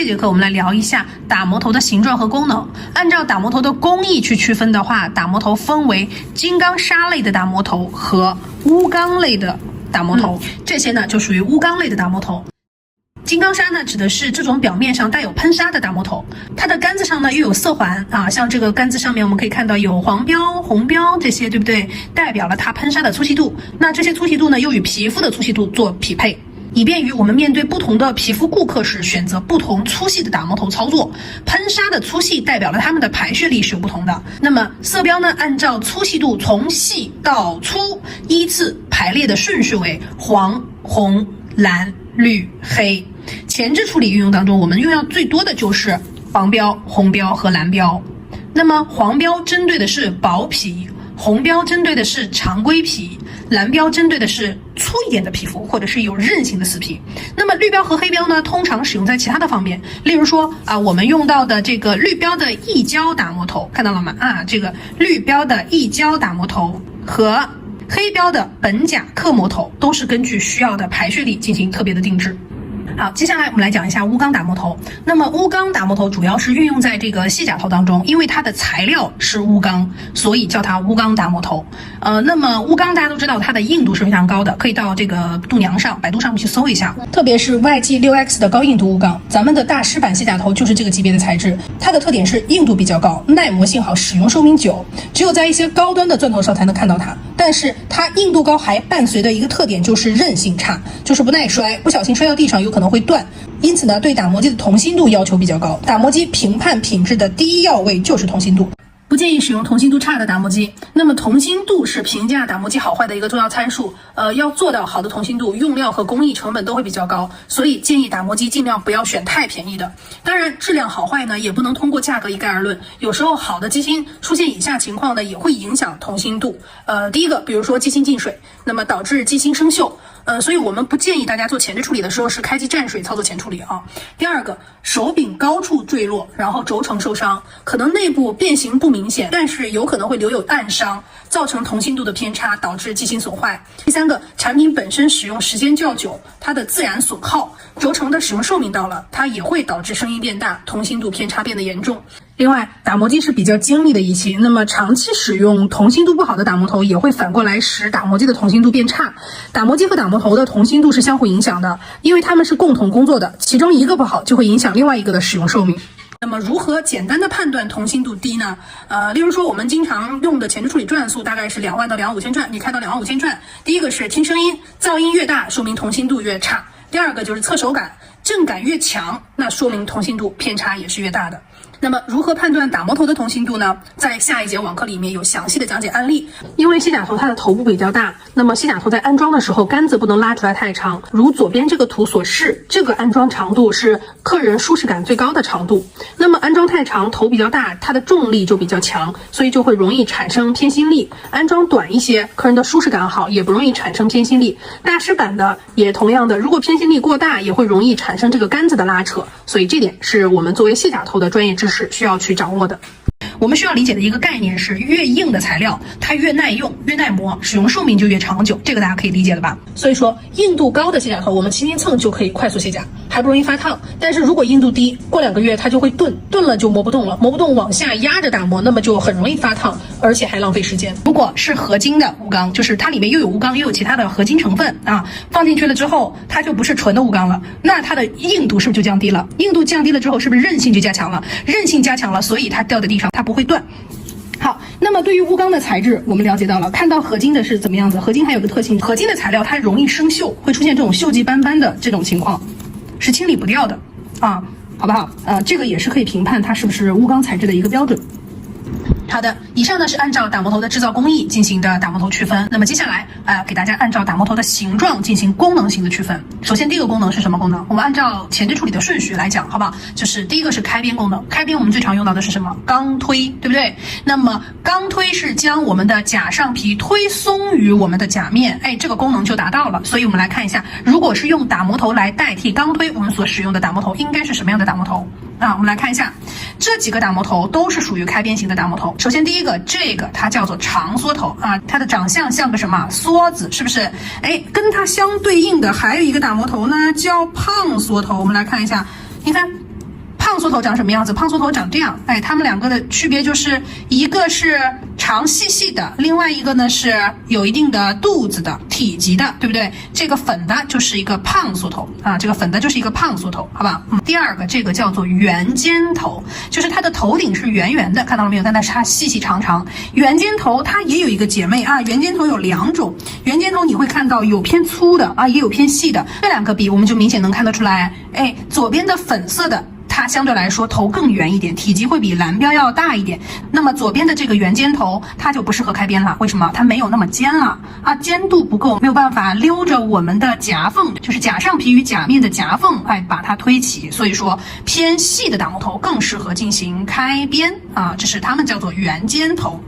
这节课我们来聊一下打磨头的形状和功能。按照打磨头的工艺去区分的话，打磨头分为金刚砂类的打磨头和钨钢类的打磨头，这些呢就属于钨钢类的打磨头。金刚砂呢，指的是这种表面上带有喷砂的打磨头，它的杆子上呢又有色环啊，像这个杆子上面我们可以看到有黄标、红标这些，对不对？代表了它喷砂的粗细度。那这些粗细度呢，又与皮肤的粗细度做匹配，以便于我们面对不同的皮肤顾客时选择不同粗细的打磨头操作。喷砂的粗细代表了它们的排血力是有不同的。那么色标呢，按照粗细度从细到粗依次排列的顺序为黄、红、蓝、绿、黑。前置处理运用当中，我们用到最多的就是黄标、红标和蓝标。那么黄标针对的是薄皮，红标针对的是常规皮，蓝标针对的是粗一点的皮肤或者是有韧性的死皮。那么绿标和黑标呢，通常使用在其他的方面，例如说我们用到的这个绿标的溢胶打磨头，看到了吗？这个绿标的溢胶打磨头和黑标的苯甲刻磨头都是根据需要的排血力进行特别的定制。好，接下来我们来讲一下钨钢打磨头。那么钨钢打磨头主要是运用在这个细甲头当中，因为它的材料是钨钢，所以叫它钨钢打磨头。那么钨钢大家都知道它的硬度是非常高的，可以到这个度娘上、百度上面去搜一下，特别是 YG6X 的高硬度钨钢，咱们的大师版细甲头就是这个级别的材质。它的特点是硬度比较高，耐磨性好，使用寿命久，只有在一些高端的钻头上才能看到它。但是它硬度高还伴随的一个特点就是韧性差，就是不耐摔，不小心摔到地上有可能会断。因此呢，对打磨机的同心度要求比较高。打磨机评判品质的第一要位就是同心度，不建议使用同心度差的打磨机。那么同心度是评价打磨机好坏的一个重要参数。要做到好的同心度，用料和工艺成本都会比较高，所以建议打磨机尽量不要选太便宜的。当然，质量好坏呢，也不能通过价格一概而论。有时候好的机芯出现以下情况呢，也会影响同心度。第一个，比如说机芯进水，那么导致机芯生锈。所以我们不建议大家做前置处理的时候是开机蘸水操作前处理啊。第二个，手柄高处坠落，然后轴承受伤，可能内部变形不明显，但是有可能会留有暗伤，造成同心度的偏差，导致机芯损坏。第三个，产品本身使用时间较久，它的自然损耗，轴承的使用寿命到了，它也会导致声音变大，同心度偏差变得严重。另外，打磨机是比较精密的仪器，那么长期使用同心度不好的打磨头，也会反过来使打磨机的同心度变差。打磨机和打磨头的同心度是相互影响的，因为它们是共同工作的，其中一个不好就会影响另外一个的使用寿命。那么如何简单的判断同心度低呢？例如说我们经常用的前置处理转速大概是2万到2万5千转，你开到2万5千转，第一个是听声音，噪音越大说明同心度越差。第二个就是测手感，震感越强，那说明同心度偏差也是越大的。那么如何判断打磨头的同心度呢？在下一节网课里面有详细的讲解案例。因为细甲头它的头部比较大，那么细甲头在安装的时候杆子不能拉出来太长，如左边这个图所示，这个安装长度是客人舒适感最高的长度。那么安装太长，头比较大，它的重力就比较强，所以就会容易产生偏心力。安装短一些，客人的舒适感好，也不容易产生偏心力。大师版的也同样的，如果偏心力过大，也会容易产生这个杆子的拉扯。所以这点是我们作为细甲头的专业知识需要去掌握的。我们需要理解的一个概念是，越硬的材料它越耐用、越耐磨，使用寿命就越长久，这个大家可以理解了吧？所以说硬度高的卸甲头，我们轻轻蹭就可以快速卸甲，还不容易发烫。但是如果硬度低，过2个月它就会钝了就磨不动了，磨不动往下压着打磨，那么就很容易发烫，而且还浪费时间。如果是合金的钨钢，就是它里面又有钨钢又有其他的合金成分放进去了之后，它就不是纯的钨钢了，那它的硬度是不是就降低了？硬度降低了之后，是不是韧性就加强了？韧性加强了，所以它掉在地上它不会断。好，那么对于钨钢的材质，我们了解到了，看到合金的是怎么样子？合金还有个特性，合金的材料它容易生锈，会出现这种锈迹斑斑的这种情况，是清理不掉的好不好？这个也是可以评判它是不是钨钢材质的一个标准。好的，以上呢是按照打磨头的制造工艺进行的打磨头区分。那么接下来给大家按照打磨头的形状进行功能型的区分。首先第一个功能是什么功能？我们按照前置处理的顺序来讲，好不好？就是第一个是开边功能。开边我们最常用到的是什么？钢推，对不对？那么钢推是将我们的甲上皮推松于我们的甲面，这个功能就达到了。所以我们来看一下，如果是用打磨头来代替钢推，我们所使用的打磨头应该是什么样的打磨头？我们来看一下，这几个打磨头都是属于开边型的打磨头。首先第一个，这个它叫做长缩头它的长相像个什么梭子，是不是？跟它相对应的还有一个打磨头呢，叫胖缩头。我们来看一下，你看缩头长什么样子？胖缩头长这样。哎，它们两个的区别就是一个是长细细的，另外一个呢是有一定的肚子的体积的，对不对？这个粉的就是一个胖缩头啊，这个粉的就是一个胖缩头，好吧？第二个这个叫做圆尖头，就是它的头顶是圆圆的，看到了没有？但是它细细长长。圆尖头它也有一个姐妹啊，圆尖头有两种，圆尖头你会看到有偏粗的啊，也有偏细的，这两个比我们就明显能看得出来，哎，左边的粉色的它相对来说头更圆一点，体积会比蓝标要大一点。那么左边的这个圆尖头它就不适合开边了，为什么？它没有那么尖了啊，尖度不够，没有办法溜着我们的夹缝，就是甲上皮与甲面的夹缝，哎，把它推起。所以说偏细的打磨头更适合进行开边啊，这是它们叫做圆尖头。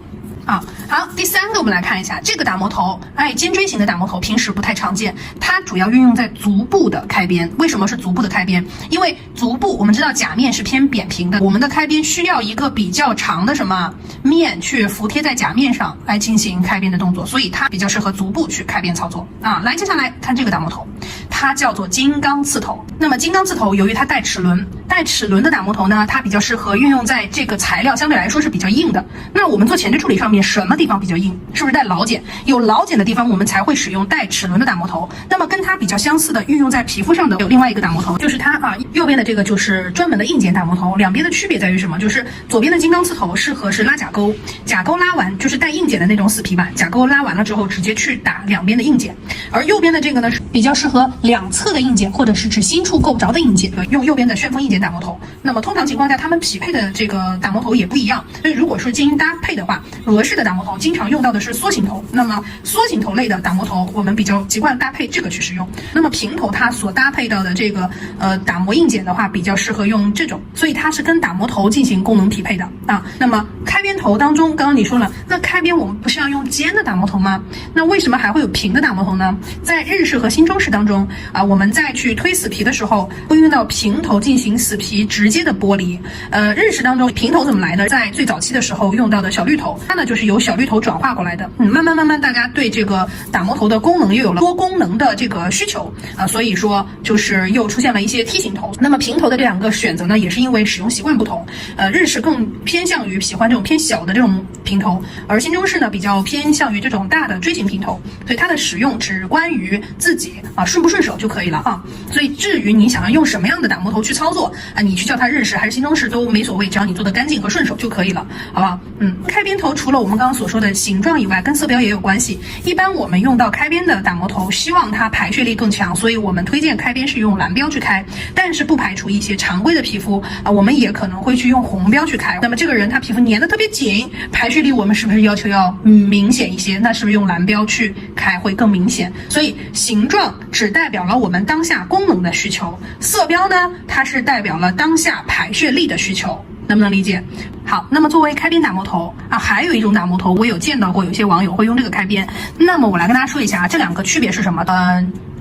啊，好，第三个我们来看一下这个打磨头，哎，尖锥型的打磨头平时不太常见，它主要运用在足部的开边。为什么是足部的开边？因为足部我们知道甲面是偏扁平的，我们的开边需要一个比较长的什么面去服贴在甲面上来进行开边的动作，所以它比较适合足部去开边操作啊。来，接下来看这个打磨头，它叫做金刚刺头。那么金刚刺头由于它带齿轮的打磨头呢，它比较适合运用在这个材料相对来说是比较硬的。那我们做前置处理上面什么地方比较硬？是不是带老茧？有老茧的地方我们才会使用带齿轮的打磨头。那么跟它比较相似的运用在皮肤上的有另外一个打磨头，就是它啊，右边的这个就是专门的硬茧打磨头。两边的区别在于什么？就是左边的金刚刺头适合是拉甲沟，甲沟拉完就是带硬茧的那种死皮板，甲沟拉完了之后直接去打两边的硬茧。而右边的这个呢是比较适合两侧的硬茧，或者是指心处够不着的硬茧，用右边的旋风硬茧打磨头。那么通常情况下它们匹配的这个打磨头也不一样，所以如果说进行搭配的话，俄式的打磨头经常用到的是缩形头，那么缩形头类的打磨头我们比较习惯搭配这个去使用。那么平头它所搭配到的这个打磨硬茧的话比较适合用这种，所以它是跟打磨头进行功能匹配的啊。那么开边头当中，刚刚你说了，那开边我们不是要用尖的打磨头吗？那为什么还会有平的打磨头呢？在日式和新中式当中啊，我们在去推死皮的时候会用到平头进行死皮直接的剥离。日式当中平头怎么来的？在最早期的时候用到的小绿头，它呢就是由小绿头转化过来的。慢慢大家对这个打磨头的功能又有了多功能的这个需求啊，所以说就是又出现了一些梯形头。那么平头的这两个选择呢，也是因为使用习惯不同。日式更偏向于喜欢这种偏小的这种平头，而新中式呢比较偏向于这种大的锥形平头，所以它的使用只关于自己啊顺不顺手就可以了啊。所以至于你想要用什么样的打磨头去操作啊，你去叫它日式还是新中式都没所谓，只要你做的干净和顺手就可以了，好不好？开边头除了我们刚刚所说的形状以外，跟色标也有关系。一般我们用到开边的打磨头，希望它排血力更强，所以我们推荐开边是用蓝标去开，但是不排除一些常规的皮肤啊，我们也可能会去用红标去开。那么这个人他皮肤粘得特别紧，排血力我们是不是要求要明显一些？那是不是用蓝标去开会更明显？所以形状只代表了我们当下功能的需求，色标呢它是代表了当下排血力的需求。能不能理解？好，那么作为开边打磨头啊，还有一种打磨头，我有见到过有些网友会用这个开边。那么我来跟大家说一下这两个区别是什么？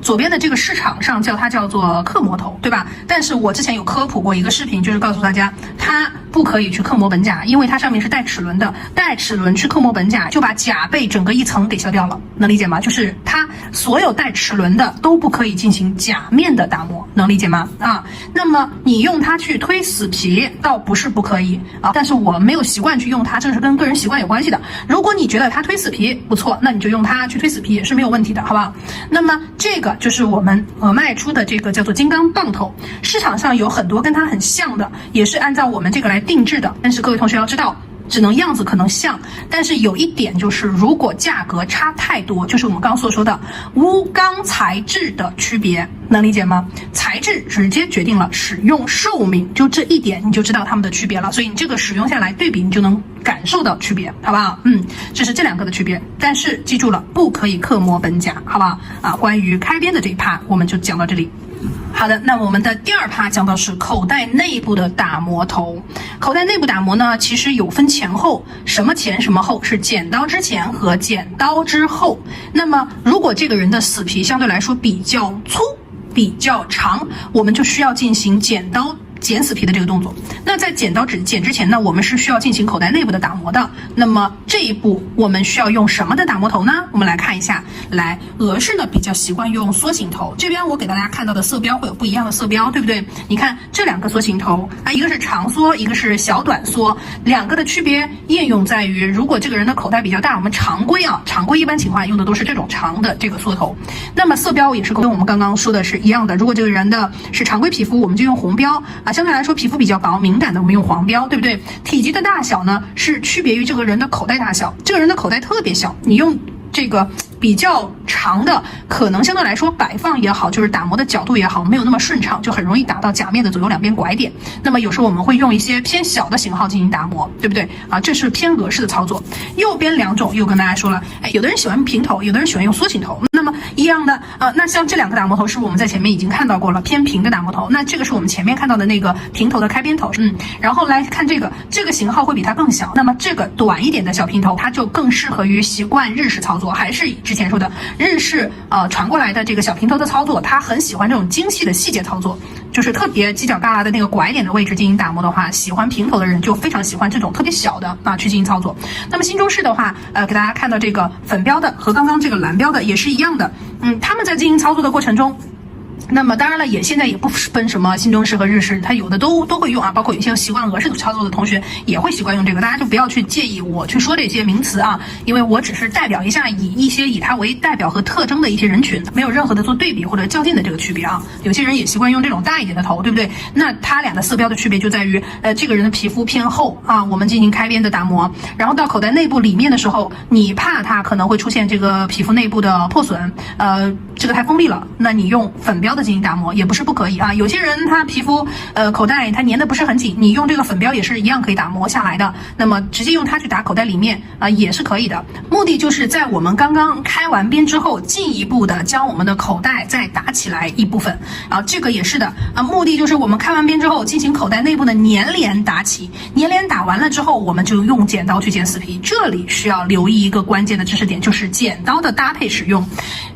左边的这个市场上叫它叫做刻磨头，对吧？但是我之前有科普过一个视频，就是告诉大家它不可以去刻磨本甲，因为它上面是带齿轮的，带齿轮去刻磨本甲就把甲背整个一层给削掉了，能理解吗？就是它所有带齿轮的都不可以进行甲面的打磨，能理解吗？啊，那么你用它去推死皮倒不是不可以啊，但是我没有习惯去用它，这是跟个人习惯有关系的。如果你觉得它推死皮不错，那你就用它去推死皮也是没有问题的，好不好？那么这个就是我们卖出的这个叫做金刚棒头，市场上有很多跟它很像的，也是按照我们这个来定制的，但是各位同学要知道，只能样子可能像，但是有一点就是，如果价格差太多，就是我们刚刚所说的钨钢材质的区别，能理解吗？材质直接决定了使用寿命，就这一点你就知道它们的区别了。所以你这个使用下来对比，你就能感受到区别，好不好？这是这两个的区别。但是记住了，不可以刻磨本甲，好不好？啊，关于开边的这一趴我们就讲到这里。好的，那我们的第二趴讲到是口袋内部的打磨头。口袋内部打磨呢，其实有分前后，什么前什么后，是剪刀之前和剪刀之后。那么如果这个人的死皮相对来说比较粗比较长，我们就需要进行剪刀剪死皮的这个动作。那在剪刀剪之前呢，我们是需要进行口袋内部的打磨的。那么这一步我们需要用什么的打磨头呢？我们来看一下。来，俄式呢比较习惯用缩形头，这边我给大家看到的色标会有不一样的色标，对不对？你看这两个缩形头啊，一个是长缩，一个是小短缩，两个的区别应用在于，如果这个人的口袋比较大，我们常规一般情况用的都是这种长的这个缩头。那么色标也是跟我们刚刚说的是一样的，如果这个人的是常规皮肤，我们就用红标啊，相对来说皮肤比较薄敏感的，我们用黄标，对不对？体积的大小呢是区别于这个人的口袋大小，这个人的口袋特别小，你用这个比较长的，可能相对来说摆放也好，就是打磨的角度也好，没有那么顺畅，就很容易打到甲面的左右两边拐点。那么有时候我们会用一些偏小的型号进行打磨，对不对啊？这是偏俄式的操作。右边两种又跟大家说了，有的人喜欢平头，有的人喜欢用缩形头。那么一样的那像这两个打磨头是我们在前面已经看到过了，偏平的打磨头。那这个是我们前面看到的那个平头的开边头，然后来看这个型号会比它更小。那么这个短一点的小平头，它就更适合于习惯日式操作，还是之前说的日式传过来的这个小平头的操作，他很喜欢这种精细的细节操作，就是特别犄角旮旯的那个拐点的位置进行打磨的话，喜欢平头的人就非常喜欢这种特别小的去进行操作。那么新中式的话，给大家看到这个粉标的和刚刚这个蓝标的也是一样的，他们在进行操作的过程中。那么当然了，现在也不分什么新中式和日式，它有的都会用啊，包括有些习惯俄式操作的同学也会习惯用这个，大家就不要去介意我去说这些名词啊，因为我只是代表一下以它为代表和特征的一些人群，没有任何的做对比或者较劲的这个区别啊。有些人也习惯用这种大一点的头，对不对？那它俩的色标的区别就在于，这个人的皮肤偏厚啊，我们进行开边的打磨，然后到口袋内部里面的时候，你怕它可能会出现这个皮肤内部的破损，这个太锋利了，那你用粉标的进行打磨也不是不可以啊。有些人他皮肤口袋它粘的不是很紧，你用这个粉标也是一样可以打磨下来的。那么直接用它去打口袋里面也是可以的。目的就是在我们刚刚开完边之后，进一步的将我们的口袋再打起来一部分啊，这个也是的啊。目的就是我们开完边之后，进行口袋内部的粘连打起，粘连打完了之后，我们就用剪刀去剪死皮。这里需要留意一个关键的知识点，就是剪刀的搭配使用。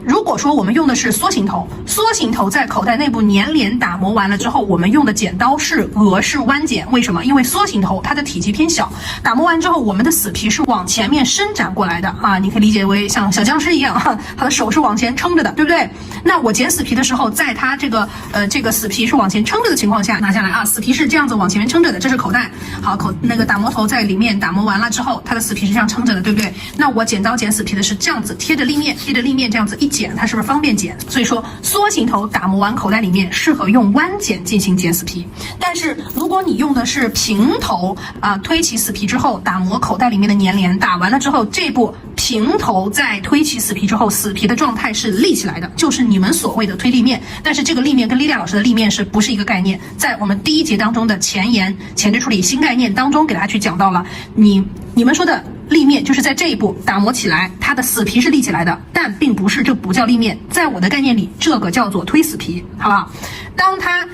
如果说我们用的是缩形头，缩形头在口袋内部粘连打磨完了之后，我们用的剪刀是俄式弯剪。为什么？因为缩形头它的体积偏小，打磨完之后，我们的死皮是往前面伸展过来的啊，你可以理解为像小僵尸一样，他的手是往前撑着的，对不对？那我剪死皮的时候，在它这个死皮是往前撑着的情况下拿下来啊，死皮是这样子往前面撑着的，这是口袋。好，那个打磨头在里面打磨完了之后，它的死皮是这样撑着的，对不对？那我剪刀剪死皮的是这样子贴着立面这样子一剪，它是不是方便剪？所以说缩形头打磨完口袋里面适合用弯剪进行剪死皮。但是如果你用的是平头推起死皮之后打磨口袋里面的粘连，打完了之后，这步平头在推起死皮之后，死皮的状态是立起来的，就是你们所谓的推立面。但是这个立面跟莉莉亚老师的立面是不是一个概念？在我们第一节当中的前置处理新概念当中给大家去讲到了，你们说的立面就是在这一步打磨起来，它的死皮是立起来的，但并不是，这不叫立面，在我的概念里，这个叫做推死皮，好不好？当它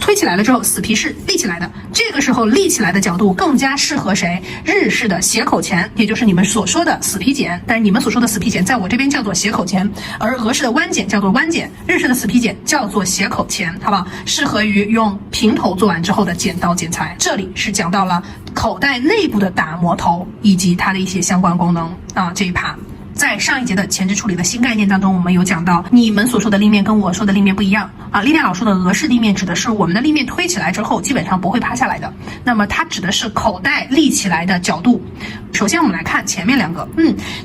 推起来了之后，死皮是立起来的，这个时候立起来的角度更加适合谁？日式的斜口钳，也就是你们所说的死皮剪，但是你们所说的死皮剪在我这边叫做斜口钳，而俄式的弯剪叫做弯剪，日式的死皮剪叫做斜口钳，好不好？适合于用平头做完之后的剪刀剪裁。这里是讲到了口袋内部的打磨头以及它的一些相关功能啊，这一趴。在上一节的前置处理的新概念当中，我们有讲到，你们所说的立面跟我说的立面不一样啊。莉莉亚老师的俄式立面指的是我们的立面推起来之后，基本上不会趴下来的。那么它指的是口袋立起来的角度。首先我们来看前面两个，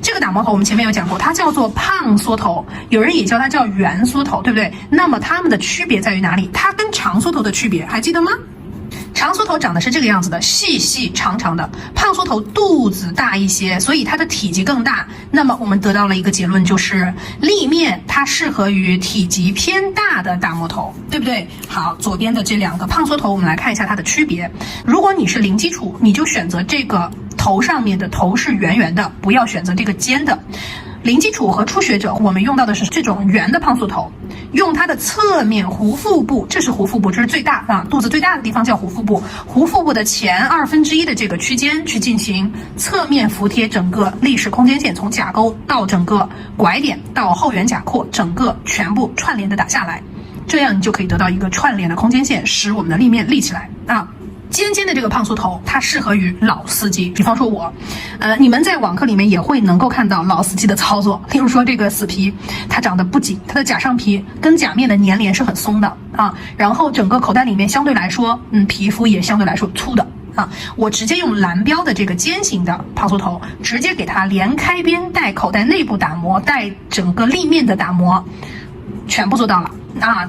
这个打磨头我们前面有讲过，它叫做胖缩头，有人也叫它叫圆缩头，对不对？那么它们的区别在于哪里？它跟长缩头的区别还记得吗？长缩头长得是这个样子的，细细长长的，胖缩头肚子大一些，所以它的体积更大。那么我们得到了一个结论，就是立面它适合于体积偏大的打磨头，对不对？好，左边的这两个胖缩头，我们来看一下它的区别。如果你是零基础，你就选择这个头上面的头是圆圆的，不要选择这个尖的。零基础和初学者，我们用到的是这种圆的胖缩头，用它的侧面弧腹部，这是弧腹部，这是最大肚子最大的地方叫弧腹部，弧腹部的前1/2的这个区间去进行侧面服贴整个立式空间线，从甲沟到整个拐点到后缘甲廓，整个全部串联的打下来。这样你就可以得到一个串联的空间线，使我们的立面立起来啊。尖尖的这个胖酥头，它适合于老司机，比方说我，你们在网课里面也会能够看到老司机的操作，例如说这个死皮，它长得不紧，它的甲上皮跟甲面的粘连是很松的啊，然后整个口袋里面相对来说，皮肤也相对来说粗的啊，我直接用蓝标的这个尖形的胖酥头，直接给它连开边带口袋内部打磨，带整个立面的打磨，全部做到了。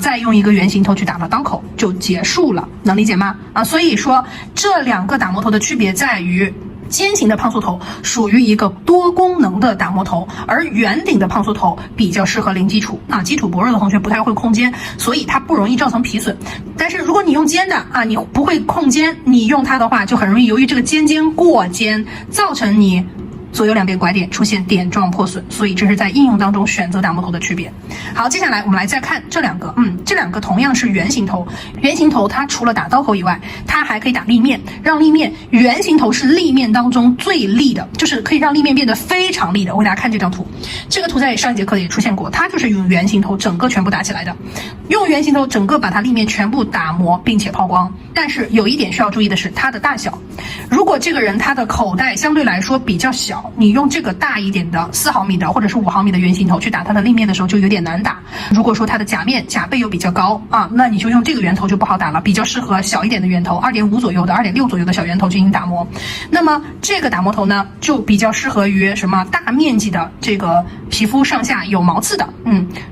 再用一个圆形头去打到刀口就结束了，能理解吗？所以说这两个打磨头的区别在于，尖形的胖酥头属于一个多功能的打磨头，而圆顶的胖酥头比较适合零基础基础薄弱的同学不太会控肩，所以它不容易造成皮损。但是如果你用尖的你不会控肩，你用它的话就很容易由于这个尖过尖，造成你左右两边拐点出现点状破损，所以这是在应用当中选择打磨头的区别。好，接下来我们来再看这两个，这两个同样是圆形头。圆形头它除了打刀口以外，它还可以打立面，让立面，圆形头是立面当中最立的，就是可以让立面变得非常立的。我给大家看这张图，这个图在上一节课也出现过，它就是用圆形头整个全部打起来的，用圆形头整个把它立面全部打磨并且抛光。但是有一点需要注意的是它的大小，如果这个人他的口袋相对来说比较小，你用这个大一点的4毫米的或者是5毫米的圆形头去打它的立面的时候就有点难打。如果说它的甲背又比较高那你就用这个圆头就不好打了，比较适合小一点的圆头，2.5左右的、2.6左右的小圆头进行打磨。那么这个打磨头呢，就比较适合于什么大面积的这个皮肤上下有毛刺的，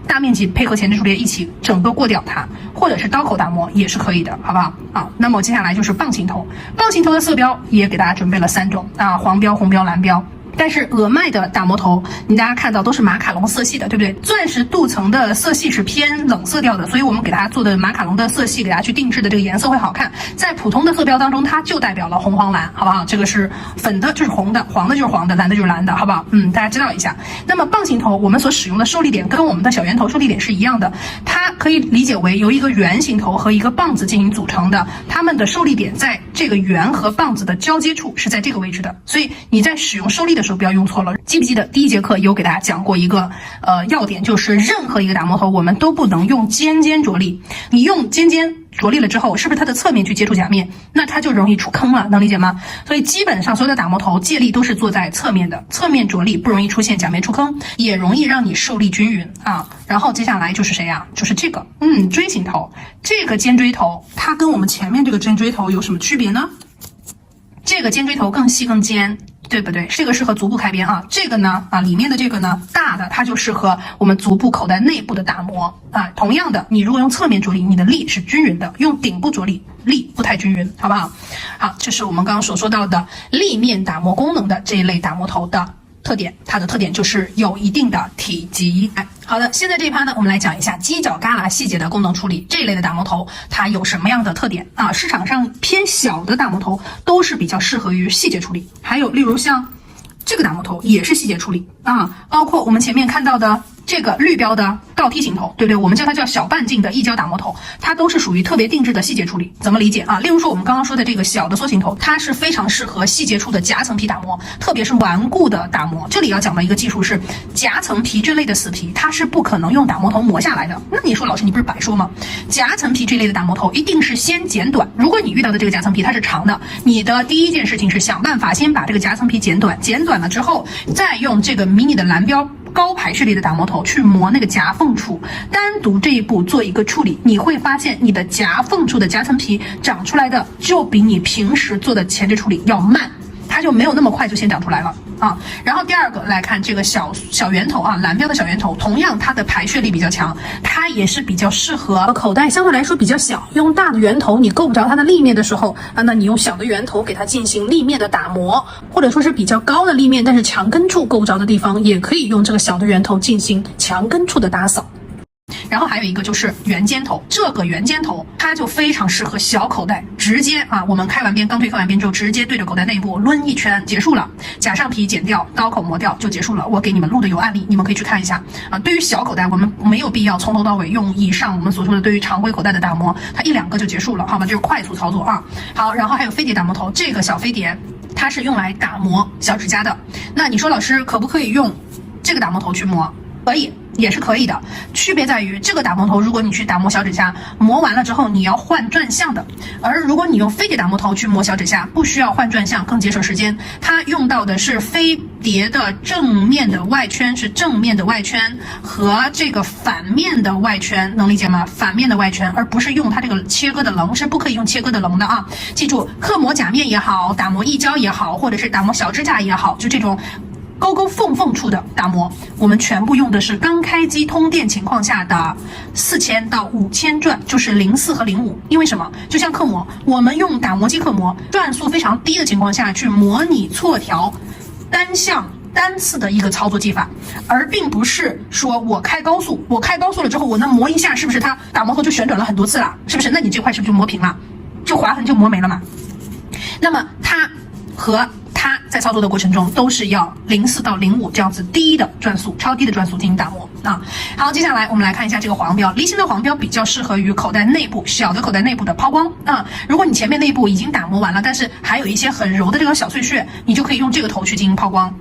大面积配合前置处理液一起整个过掉它，或者是刀口打磨也是可以的，好不好？那么接下来就是棒形头，棒形头的色标也给大家准备了3种黄标、红标、蓝标。但是俄麦的打磨头，大家看到都是马卡龙色系的，对不对？钻石镀层的色系是偏冷色调的，所以我们给大家做的马卡龙的色系，给大家去定制的这个颜色会好看。在普通的色标当中，它就代表了红、黄、蓝，好不好？这个是粉的就是红的，黄的就是黄的，蓝的就是蓝的，好不好？大家知道一下。那么棒形头我们所使用的受力点跟我们的小圆头受力点是一样的，它可以理解为由一个圆形头和一个棒子进行组成的，它们的受力点在这个圆和棒子的交接处是在这个位置的，所以你在使用受力的时候不要用错了。记不记得第一节课有给大家讲过一个要点，就是任何一个打磨头我们都不能用尖着力，你用尖着力了之后，是不是它的侧面去接触甲面，那它就容易出坑了，能理解吗？所以基本上所有的打磨头借力都是做在侧面的，侧面着力不容易出现甲面出坑，也容易让你受力均匀然后接下来就是谁就是这个锥形头，这个尖锥头它跟我们前面这个尖锥头有什么区别呢？这个尖锥头更细更尖，对不对？这个适合足部开边这个呢里面的这个呢大的，它就适合我们足部口袋内部的打磨同样的，你如果用侧面着力，你的力是均匀的，用顶部着力，力不太均匀，好不好？好，这是我们刚刚所说到的立面打磨功能的这一类打磨头的特点，它的特点就是有一定的体积。好的，现在这一趴呢，我们来讲一下犄角旮旯细节的功能处理。这一类的打磨头它有什么样的特点市场上偏小的打磨头都是比较适合于细节处理，还有例如像这个打磨头也是细节处理包括我们前面看到的这个绿标的倒梯形头，对不对？我们叫它叫小半径的一胶打磨头，它都是属于特别定制的细节处理。怎么理解例如说我们刚刚说的这个小的梭形头，它是非常适合细节处的夹层皮打磨，特别是顽固的打磨。这里要讲的一个技术是，夹层皮这类的死皮，它是不可能用打磨头磨下来的。那你说老师你不是白说吗？夹层皮这类的打磨头一定是先剪短。如果你遇到的这个夹层皮它是长的，你的第一件事情是想办法先把这个夹层皮剪短，剪短了之后，再用这个迷你的蓝标高排序列的打磨头去磨那个夹缝处，单独这一步做一个处理，你会发现你的夹缝处的夹层皮长出来的就比你平时做的前置处理要慢，它就没有那么快就先长出来了然后第二个来看这个小圆头蓝标的小圆头，同样它的排血力比较强，它也是比较适合口袋相对来说比较小，用大的圆头你够不着它的立面的时候那你用小的圆头给它进行立面的打磨，或者说是比较高的立面但是墙根处够不着的地方，也可以用这个小的圆头进行墙根处的打扫。然后还有一个就是圆尖头，这个圆尖头它就非常适合小口袋，直接我们开完边，钢推开完边之后，直接对着口袋内部抡一圈结束了，甲上皮剪掉，刀口磨掉就结束了。我给你们录的有案例，你们可以去看一下对于小口袋，我们没有必要从头到尾用以上我们所说的对于常规口袋的打磨，它1-2个就结束了，好吧？就是快速操作好，然后还有飞碟打磨头，这个小飞碟它是用来打磨小指甲的。那你说老师可不可以用这个打磨头去磨？可以，也是可以的。区别在于这个打磨头，如果你去打磨小指甲，磨完了之后你要换转向的，而如果你用飞碟打磨头去磨小指甲，不需要换转向，更节省时间。它用到的是飞碟的正面的外圈，是正面的外圈和这个反面的外圈，能理解吗？反面的外圈，而不是用它这个切割的棱，是不可以用切割的棱的啊！记住，刻磨甲面也好，打磨一胶也好，或者是打磨小指甲也好，就这种沟沟缝缝处的打磨，我们全部用的是刚开机通电情况下的4000到5000转，就是04和05。因为什么？就像刻磨，我们用打磨机刻磨，转速非常低的情况下去模拟错调单向单次的一个操作技法，而并不是说我开高速，我开高速了之后，我能磨一下，是不是它打磨头就旋转了很多次了？是不是？那你这块是不是就磨平了，就划痕就磨没了嘛？那么它和它在操作的过程中都是要04到05这样子低的转速，超低的转速进行打磨啊。好，接下来我们来看一下这个黄标。离心的黄标比较适合于口袋内部，小的口袋内部的抛光啊。如果你前面内部已经打磨完了，但是还有一些很柔的这个小碎屑，你就可以用这个头去进行抛光。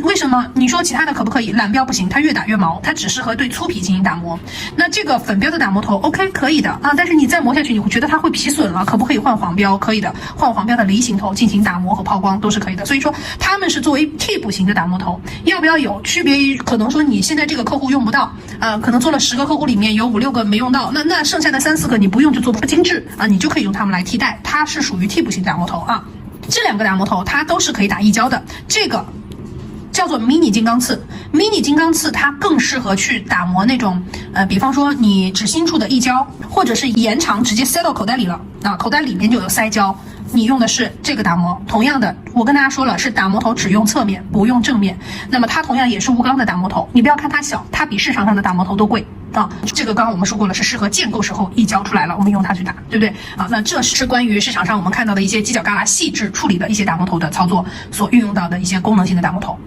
为什么？你说其他的可不可以？蓝标不行，它越打越毛，它只适合对粗皮进行打磨。那这个粉标的打磨头 OK 可以的啊，但是你再磨下去，你会觉得它会皮损了，可不可以换黄标？可以的，换黄标的梨形头进行打磨和抛光都是可以的。所以说他们是作为替补型的打磨头，要不要有区别于可能说你现在这个客户用不到可能做了10个客户里面有5、6个没用到，那剩下的3、4个你不用就做不精致啊，你就可以用它们来替代，它是属于替补型打磨头啊。这2个打磨头它都是可以打一胶的，这个叫做迷你金刚刺。迷你金刚刺它更适合去打磨那种比方说你指心处的一胶，或者是延长直接塞到口袋里了啊，口袋里面就有塞胶，你用的是这个打磨。同样的，我跟大家说了，是打磨头只用侧面不用正面，那么它同样也是钨钢的打磨头，你不要看它小，它比市场上的打磨头都贵啊。这个刚刚我们说过了，是适合建构时候一胶出来了，我们用它去打，对不对啊？那这是关于市场上我们看到的一些犄角旮旯细致处理的一些打磨头的操作所运用到的一些功能性的打磨头。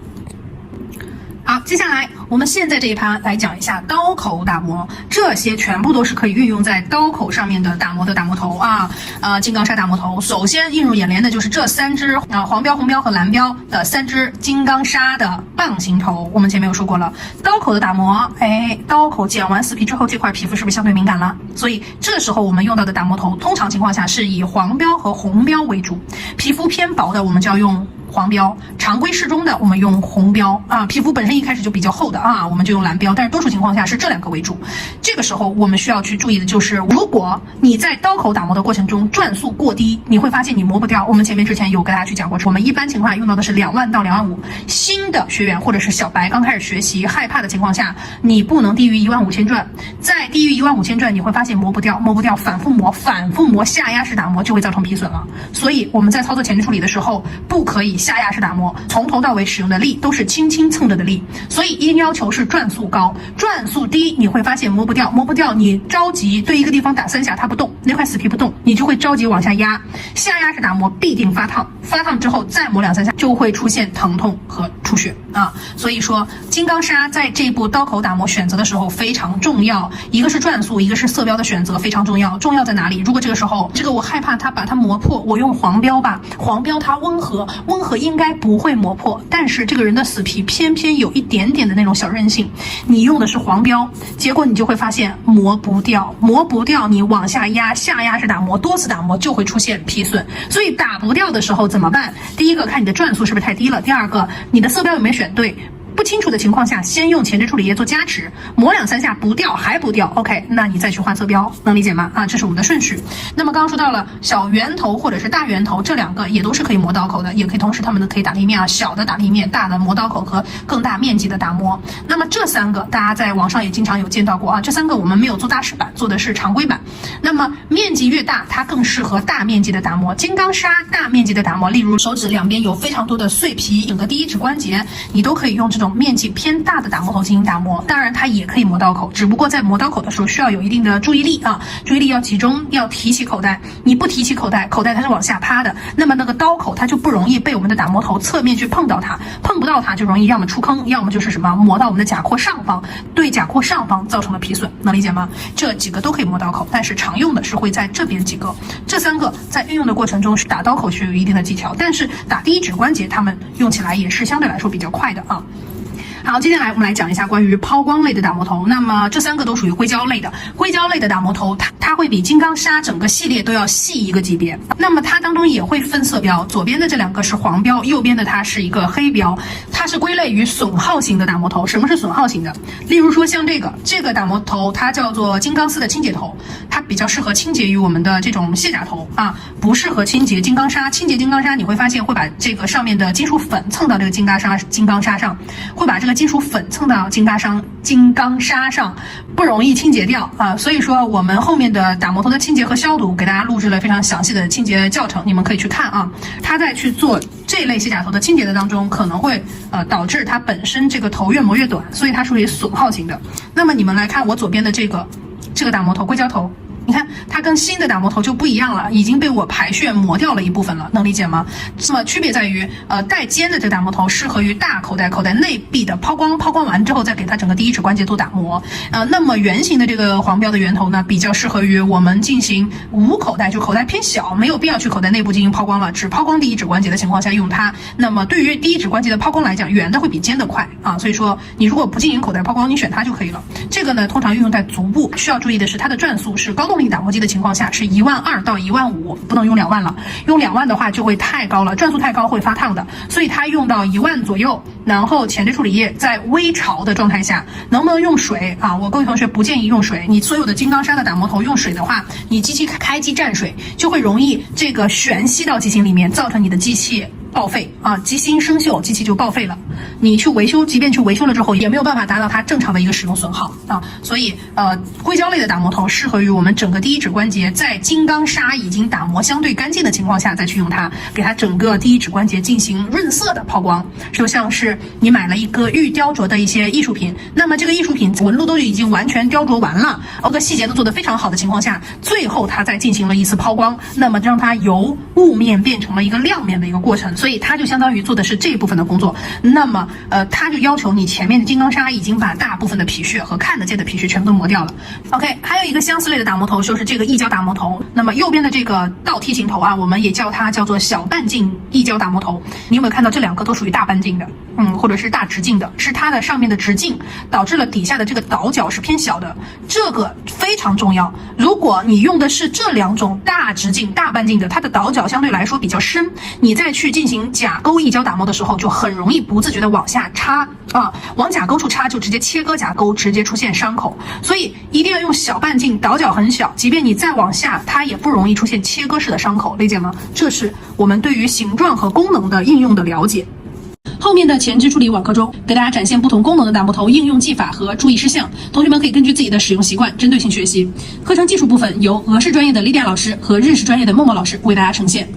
好，接下来我们现在这一趴来讲一下刀口打磨，这些全部都是可以运用在刀口上面的打磨的打磨头啊。金刚砂打磨头，首先映入眼帘的就是这3只黄标、红标和蓝标的3只金刚砂的棒形头。我们前面有说过了，刀口的打磨，刀口剪完死皮之后，这块皮肤是不是相对敏感了？所以这时候我们用到的打磨头，通常情况下是以黄标和红标为主，皮肤偏薄的我们就要用黄标，常规适中的我们用红标啊，皮肤本身一开始就比较厚的啊，我们就用蓝标，但是多数情况下是这2个为主。这个时候我们需要去注意的就是，如果你在刀口打磨的过程中转速过低，你会发现你磨不掉。我们前面之前有跟大家去讲过，我们一般情况下用到的是2万到2万5，新的学员或者是小白刚开始学习害怕的情况下，你不能低于15000转，在低于15000转你会发现磨不掉，反复磨下压式打磨就会造成皮损了。所以我们在操作前置处理的时候不可以下压式打磨，从头到尾使用的力都是轻轻蹭着的力，所以一定要求是转速高，转速低你会发现磨不掉，你着急对一个地方打3下它不动，那块死皮不动，你就会着急往下压，下压式打磨必定发烫，发烫之后再磨2、3下就会出现疼痛和出血啊。所以说金刚砂在这部刀口打磨选择的时候非常重要，一个是转速，一个是色标的选择非常重要。重要在哪里？如果这个时候我害怕它把它磨破，我用黄标吧，黄标它温和应该不会磨破，但是这个人的死皮偏偏有一点点的那种小韧性，你用的是黄标，结果你就会发现磨不掉，你往下压，下压式打磨，多次打磨就会出现皮损。所以打不掉的时候怎么办？第一个看你的转速是不是太低了，第二个你的色标有没有选对。不清楚的情况下，先用前置处理液做加持，磨2、3下不掉还不掉 ，OK， 那你再去换色标，能理解吗？这是我们的顺序。那么刚刚说到了小圆头或者是大圆头，这2个也都是可以磨刀口的，也可以同时他们都可以打立面啊，小的打立面，大的磨刀口和更大面积的打磨。那么这3个大家在网上也经常有见到过啊，这3个我们没有做大师版，做的是常规版。那么面积越大，它更适合大面积的打磨。金刚砂大面积的打磨，例如手指两边有非常多的碎皮，整个第1指关节，你都可以用这种面积偏大的打磨头进行打磨。当然它也可以磨刀口，只不过在磨刀口的时候需要有一定的注意力啊，注意力要集中，要提起口袋。你不提起口袋它是往下趴的，那么那个刀口它就不容易被我们的打磨头侧面去碰到它，碰不到它就容易要么出坑，要么就是什么磨到我们的甲廓上方，对甲廓上方造成了皮损，能理解吗？这几个都可以磨刀口，但是常用的是会在这边几个，这3个在运用的过程中是打刀口是有一定的技巧，但是打第1指关节它们用起来也是相对来说比较快的啊。好，接下来我们来讲一下关于抛光类的打磨头。那么这3个都属于硅胶类的，硅胶类的打磨头，它会比金刚砂整个系列都要细一个级别。那么它当中也会分色标，左边的这2个是黄标，右边的它是一个黑标，它是归类于损耗型的打磨头。什么是损耗型的？例如说像这个打磨头，它叫做金刚丝的清洁头，它比较适合清洁于我们的这种卸甲头啊，不适合清洁金刚砂。清洁金刚砂，你会发现会把这个上面的金属粉蹭到这个金刚砂上，会把这个金属粉蹭到金刚砂上，不容易清洁掉啊。所以说我们后面的打磨头的清洁和消毒给大家录制了非常详细的清洁教程，你们可以去看啊。它在去做这类卸甲头的清洁的当中，可能会导致它本身这个头越磨越短，所以它属于损耗型的。那么你们来看我左边的这个打磨头硅胶头，你看它跟新的打磨头就不一样了，已经被我排血磨掉了一部分了，能理解吗？那么区别在于带尖的这个打磨头适合于大口袋内壁的抛光完之后再给它整个第一指关节做打磨。那么圆形的这个黄标的圆头呢，比较适合于我们进行无口袋，就口袋偏小，没有必要去口袋内部进行抛光了，只抛光第一指关节的情况下用它。那么对于第一指关节的抛光来讲，圆的会比尖的快啊，所以说你如果不进行口袋抛光，你选它就可以了。这个呢通常运用在足部，需要注意的是它的转速是高动力打磨机的情况下是12000到15000，不能用2万了，用2万的话就会太高了，转速太高会发烫的，所以它用到1万左右，然后前置处理液在微潮的状态下，能不能用水啊？我各位同学不建议用水，你所有的金刚砂的打磨头用水的话，你机器开机蘸水就会容易这个旋吸到机芯里面，造成你的机器报废啊，机芯生锈，机器就报废了。你去维修，即便去维修了之后，也没有办法达到它正常的一个使用损耗啊。所以硅胶类的打磨头适合于我们整个第一指关节在金刚砂已经打磨相对干净的情况下再去用它，给它整个第一指关节进行润色的抛光。就像是你买了一个预雕琢的一些艺术品，那么这个艺术品纹路都已经完全雕琢完了，个细节都做得非常好的情况下，最后它再进行了一次抛光，那么让它由雾面变成了一个亮面的一个过程。所以它就相当于做的是这一部分的工作。那么它就要求你前面的金刚砂已经把大部分的皮屑和看得见的皮屑全部都磨掉了。OK， 还有一个相似类的打磨头就是这个溢胶打磨头。那么右边的这个倒梯形头啊，我们也叫它叫做小半径溢胶打磨头。你有没有看到这2个都属于大半径的，或者是大直径的，是它的上面的直径导致了底下的这个倒角是偏小的，这个非常重要。如果你用的是这2种大直径大半径的，它的倒角相对来说比较深，你再去进行甲沟溢胶打磨的时候，就很容易不自觉的往下插啊，往甲沟处插就直接切割甲沟，直接出现伤口。所以一定要用小半径，倒角很小，即便你再往下，它也不容易出现切割式的伤口，理解吗？这是我们对于形状和功能的应用的了解。后面的前置处理网课中，给大家展现不同功能的打磨头应用技法和注意事项，同学们可以根据自己的使用习惯针对性学习。课程技术部分由俄式专业的莉迪亚老师和日式专业的默默老师为大家呈现。